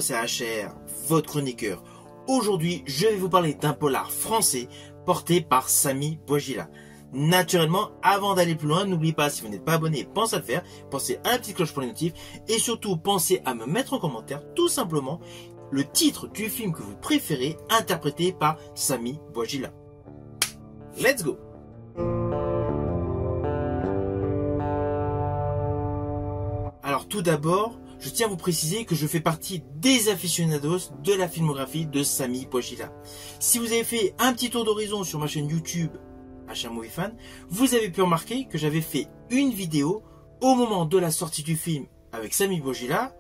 c'est HR, votre chroniqueur. Aujourd'hui, je vais vous parler d'un polar français porté par Samy Bouajila. Naturellement, avant d'aller plus loin, n'oubliez pas, si vous n'êtes pas abonné, pensez à le faire, pensez à la petite cloche pour les notifs et surtout pensez à me mettre en commentaire tout simplement le titre du film que vous préférez interprété par Samy Bouajila. Let's go! Alors tout d'abord, je tiens à vous préciser que je fais partie des aficionados de la filmographie de Samy Bouajila. Si vous avez fait un petit tour d'horizon sur ma chaîne YouTube HMovieFan, vous avez pu remarquer que j'avais fait une vidéo au moment de la sortie du film avec Samy Bouajila,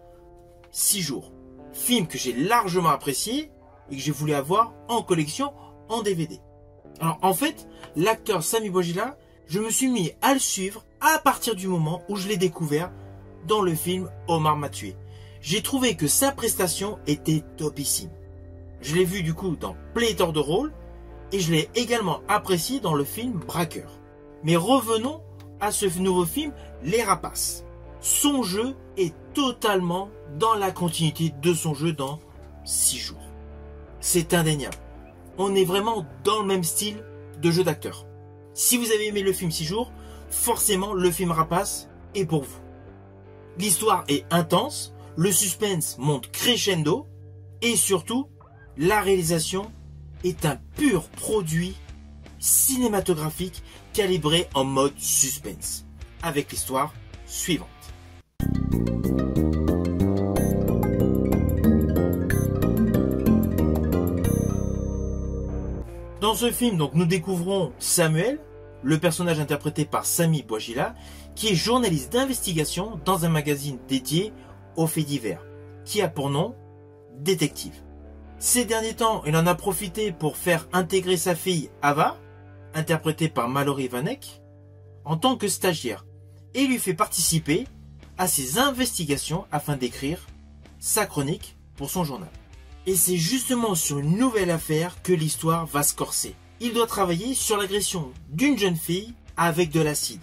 6 jours. Film que j'ai largement apprécié et que j'ai voulu avoir en collection en DVD. Alors en fait, l'acteur Samy Bouajila, je me suis mis à le suivre à partir du moment où je l'ai découvert dans le film Omar m'a tué. J'ai trouvé que sa prestation était topissime. Je l'ai vu du coup dans pléthore de rôles et je l'ai également apprécié dans le film Braqueur. Mais revenons à ce nouveau film Les Rapaces. Son jeu est totalement dans la continuité de son jeu dans 6 jours. C'est indéniable. On est vraiment dans le même style de jeu d'acteur. Si vous avez aimé le film 6 jours, forcément le film Rapaces est pour vous. L'histoire est intense, le suspense monte crescendo et surtout, la réalisation est un pur produit cinématographique calibré en mode suspense, avec l'histoire suivante. Dans ce film, donc, nous découvrons Samuel, le personnage interprété par Samy Bouajila, qui est journaliste d'investigation dans un magazine dédié aux faits divers, qui a pour nom Détective. Ces derniers temps, il en a profité pour faire intégrer sa fille Ava, interprétée par Mallory Vanek, en tant que stagiaire, et lui fait participer à ses investigations afin d'écrire sa chronique pour son journal. Et c'est justement sur une nouvelle affaire que l'histoire va se corser. Il doit travailler sur l'agression d'une jeune fille avec de l'acide.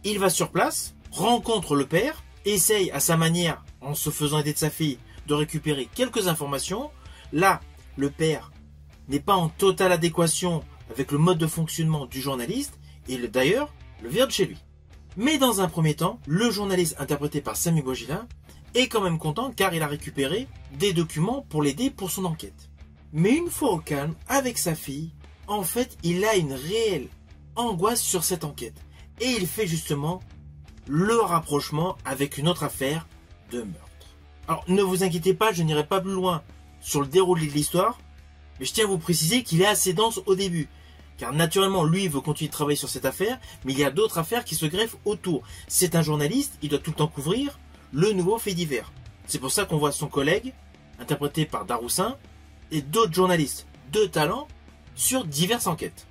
Il va sur place, rencontre le père, essaye à sa manière, en se faisant aider de sa fille, de récupérer quelques informations. Là, le père n'est pas en totale adéquation avec le mode de fonctionnement du journaliste et d'ailleurs le vire de chez lui. Mais dans un premier temps, le journaliste interprété par Samy Bouajila est quand même content car il a récupéré des documents pour l'aider pour son enquête. Mais une fois au calme avec sa fille, en fait, il a une réelle angoisse sur cette enquête. Et il fait justement le rapprochement avec une autre affaire de meurtre. Alors ne vous inquiétez pas, je n'irai pas plus loin sur le déroulé de l'histoire, mais je tiens à vous préciser qu'il est assez dense au début. Car naturellement, lui, il veut continuer de travailler sur cette affaire, mais il y a d'autres affaires qui se greffent autour. C'est un journaliste, il doit tout le temps couvrir le nouveau fait divers. C'est pour ça qu'on voit son collègue, interprété par Daroussin, et d'autres journalistes de talent sur diverses enquêtes.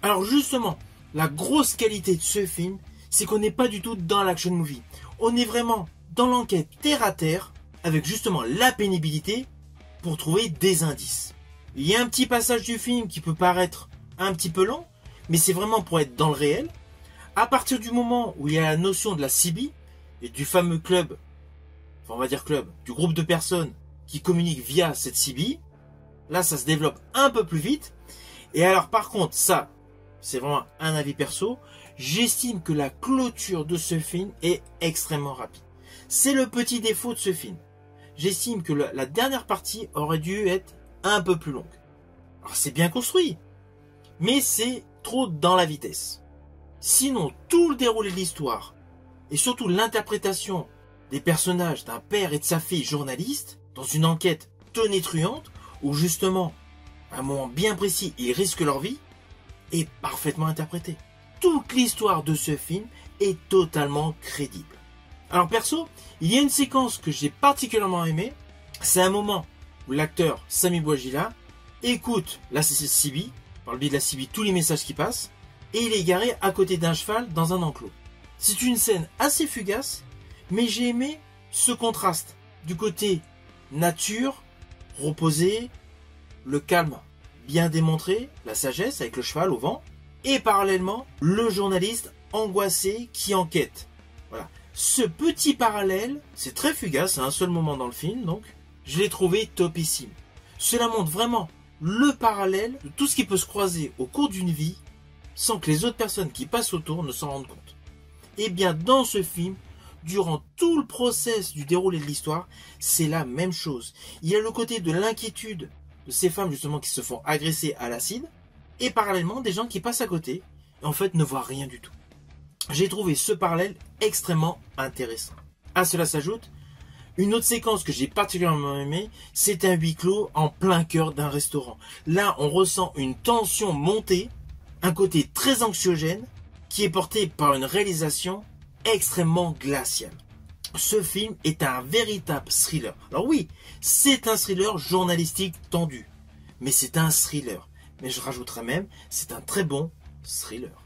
Alors justement, la grosse qualité de ce film, c'est qu'on n'est pas du tout dans l'action movie. On est vraiment dans l'enquête terre à terre, avec justement la pénibilité pour trouver des indices. Il y a un petit passage du film qui peut paraître un petit peu lent, mais c'est vraiment pour être dans le réel. À partir du moment où il y a la notion de la CB et du fameux club, enfin on va dire club, du groupe de personnes qui communiquent via cette CB, là ça se développe un peu plus vite. Et alors par contre, ça, c'est vraiment un avis perso, j'estime que la clôture de ce film est extrêmement rapide. C'est le petit défaut de ce film. J'estime que la dernière partie aurait dû être un peu plus longue. Alors c'est bien construit, mais c'est trop dans la vitesse. Sinon, tout le déroulé de l'histoire, et surtout l'interprétation des personnages d'un père et de sa fille journaliste, dans une enquête tonitruante, où justement, à un moment bien précis, ils risquent leur vie, est parfaitement interprété. Toute l'histoire de ce film est totalement crédible. Alors perso, il y a une séquence que j'ai particulièrement aimée. C'est un moment où l'acteur Samy Bouajila écoute la CB, par le biais de la CB, tous les messages qui passent, et il est garé à côté d'un cheval dans un enclos. C'est une scène assez fugace, mais j'ai aimé ce contraste du côté nature, reposé, le calme bien démontré, la sagesse avec le cheval au vent, et parallèlement le journaliste angoissé qui enquête. Voilà. Ce petit parallèle, c'est très fugace, c'est un seul moment dans le film, donc Je l'ai trouvé topissime. Cela montre vraiment le parallèle de tout ce qui peut se croiser au cours d'une vie sans que les autres personnes qui passent autour ne s'en rendent compte. Et bien dans ce film, durant tout le process du déroulé de l'histoire, c'est la même chose. Il y a le côté de l'inquiétude de ces femmes justement qui se font agresser à l'acide et parallèlement des gens qui passent à côté et en fait ne voient rien du tout. J'ai trouvé ce parallèle extrêmement intéressant. À cela s'ajoute une autre séquence que j'ai particulièrement aimée, c'est un huis clos en plein cœur d'un restaurant. Là, on ressent une tension montée, un côté très anxiogène qui est porté par une réalisation extrêmement glaciale. Ce film est un véritable thriller. Alors oui, c'est un thriller journalistique tendu, mais c'est un thriller. Mais je rajouterais même, c'est un très bon thriller.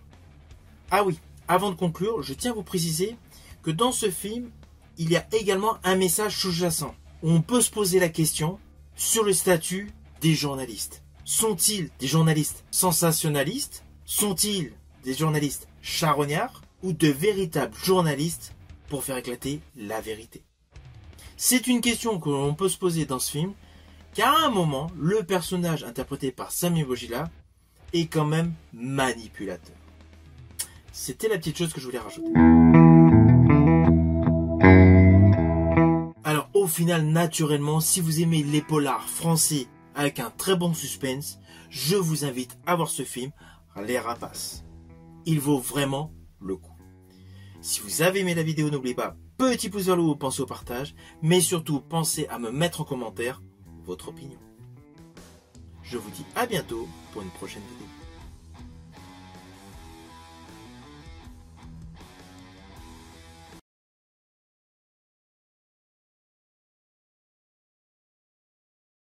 Ah oui, avant de conclure, je tiens à vous préciser que dans ce film, il y a également un message sous-jacent où on peut se poser la question sur le statut des journalistes. Sont-ils des journalistes sensationnalistes? Sont-ils des journalistes charognards ou de véritables journalistes pour faire éclater la vérité? C'est une question que l'on peut se poser dans ce film, car à un moment, le personnage interprété par Sami Bojila est quand même manipulateur. C'était la petite chose que je voulais rajouter. Alors au final, naturellement, si vous aimez les polars français avec un très bon suspense, je vous invite à voir ce film, Les Rapaces. Il vaut vraiment le coup. Si vous avez aimé la vidéo, n'oubliez pas, petit pouce vers le haut, pensez au partage, mais surtout pensez à me mettre en commentaire votre opinion. Je vous dis à bientôt pour une prochaine vidéo.